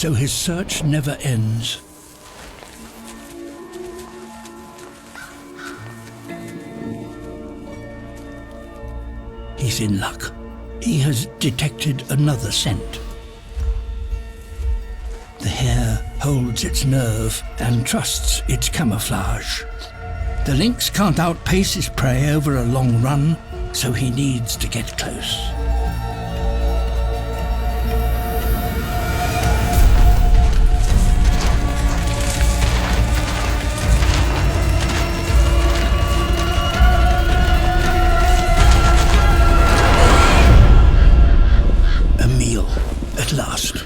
so his search never ends. He's in luck. He has detected another scent. The hare holds its nerve and trusts its camouflage. The lynx can't outpace his prey over a long run, so he needs to get close. A meal, at last.